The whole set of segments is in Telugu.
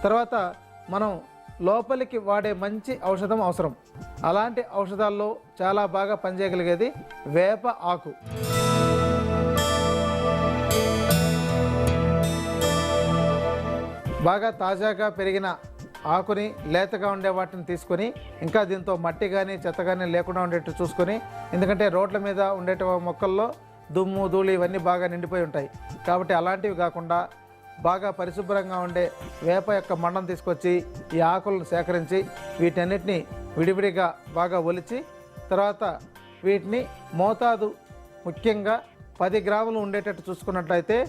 తర్వాత మనం లోపలికి వాడే మంచి ఔషధం అవసరం. అలాంటి ఔషధాల్లో చాలా బాగా పనిచేయగలిగేది వేప ఆకు. బాగా తాజాగా పెరిగిన ఆకుని, లేతగా ఉండే వాటిని తీసుకొని, ఇంకా దీంతో మట్టి కానీ చెత్త కానీ లేకుండా ఉండేట్టు చూసుకొని, ఎందుకంటే రోడ్ల మీద ఉండే మొక్కల్లో దుమ్ము ధూళి ఇవన్నీ బాగా నిండిపోయి ఉంటాయి. కాబట్టి అలాంటివి కాకుండా బాగా పరిశుభ్రంగా ఉండే వేప యొక్క మండం తీసుకొచ్చి ఈ ఆకులను సేకరించి వీటన్నిటిని విడివిడిగా బాగా ఒలిచి, తర్వాత వీటిని మోతాదు ముఖ్యంగా 10 గ్రాములు ఉండేటట్టు చూసుకున్నట్లయితే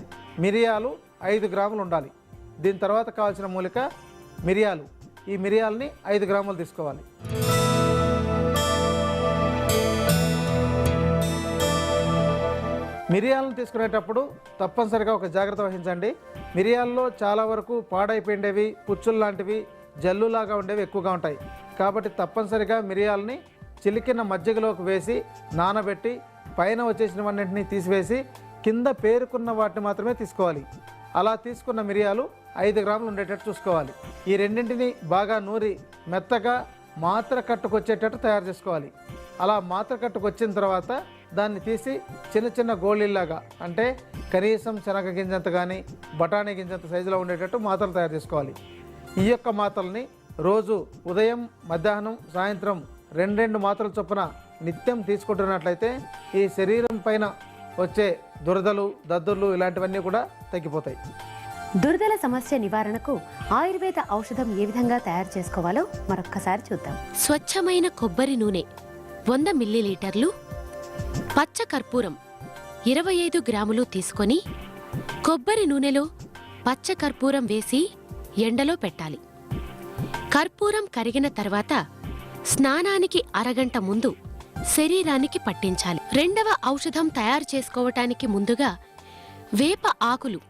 మిరియాలు 5 గ్రాములు ఉండాలి. దీని తర్వాత కావాల్సిన మూలిక మిరియాలు. ఈ మిరియాలని 5 గ్రాములు తీసుకోవాలి. మిరియాలను తీసుకునేటప్పుడు తప్పనిసరిగా ఒక జాగ్రత్త వహించండి. మిరియాల్లో చాలా వరకు పాడైపోయిండేవి, పుచ్చులు లాంటివి, జల్లులాగా ఉండేవి ఎక్కువగా ఉంటాయి. కాబట్టి తప్పనిసరిగా మిరియాలని చిలికిన మజ్జిగలోకి వేసి నానబెట్టి పైన వచ్చేసినవన్నింటినీ తీసివేసి కింద పేరుకున్న వాటిని మాత్రమే తీసుకోవాలి. అలా తీసుకున్న మిరియాలు 5 గ్రాములు ఉండేటట్టు చూసుకోవాలి. ఈ రెండింటిని బాగా నూరి మెత్తగా మాత్ర కట్టుకొచ్చేటట్టు తయారు చేసుకోవాలి. అలా మాత్ర కట్టుకొచ్చిన తర్వాత దాన్ని తీసి చిన్న చిన్న గోళీల్లాగా, అంటే కనీసం శనగ గింజంత కానీ బఠానీ గింజంత సైజులో ఉండేటట్టు మాత్రలు తయారు చేసుకోవాలి. ఈ యొక్క మాత్రల్ని రోజు ఉదయం, మధ్యాహ్నం, సాయంత్రం 2 మాత్రల చొప్పున నిత్యం తీసుకుంటున్నట్లయితే ఈ శరీరం పైన వచ్చే దురదలు, దద్దుర్లు ఇలాంటివన్నీ కూడా తగ్గిపోతాయి. దురదల సమస్య నివారణకు ఆయుర్వేద ఔషధం ఏ విధంగా తయారు చేసుకోవాలో మరొక్కసారి చూద్దాం. స్వచ్ఛమైన కొబ్బరి నూనె 100 మిల్లీలీటర్లు, పచ్చ కర్పూరం 25 గ్రాములు తీసుకొని కొబ్బరి నూనెలో పచ్చ కర్పూరం వేసి ఎండలో పెట్టాలి. కర్పూరం కరిగిన తర్వాత స్నానానికి అరగంట ముందు శరీరానికి పట్టించాలి. రెండవ ఔషధం తయారు చేసుకోవటానికి ముందుగా వేప ఆకులు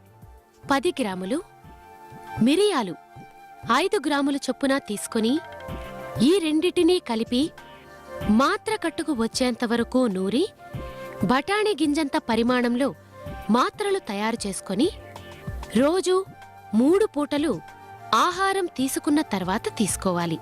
10 గ్రాములు, మిరియాలు 5 గ్రాముల చొప్పున తీసుకొని ఈ రెండిటినీ కలిపి మాత్ర కట్టుకు వచ్చేంతవరకు నూరి బఠానీ గింజంత పరిమాణంలో మాత్రలు తయారు చేసుకొని రోజు 3 పూటలు ఆహారం తీసుకున్న తర్వాత తీసుకోవాలి.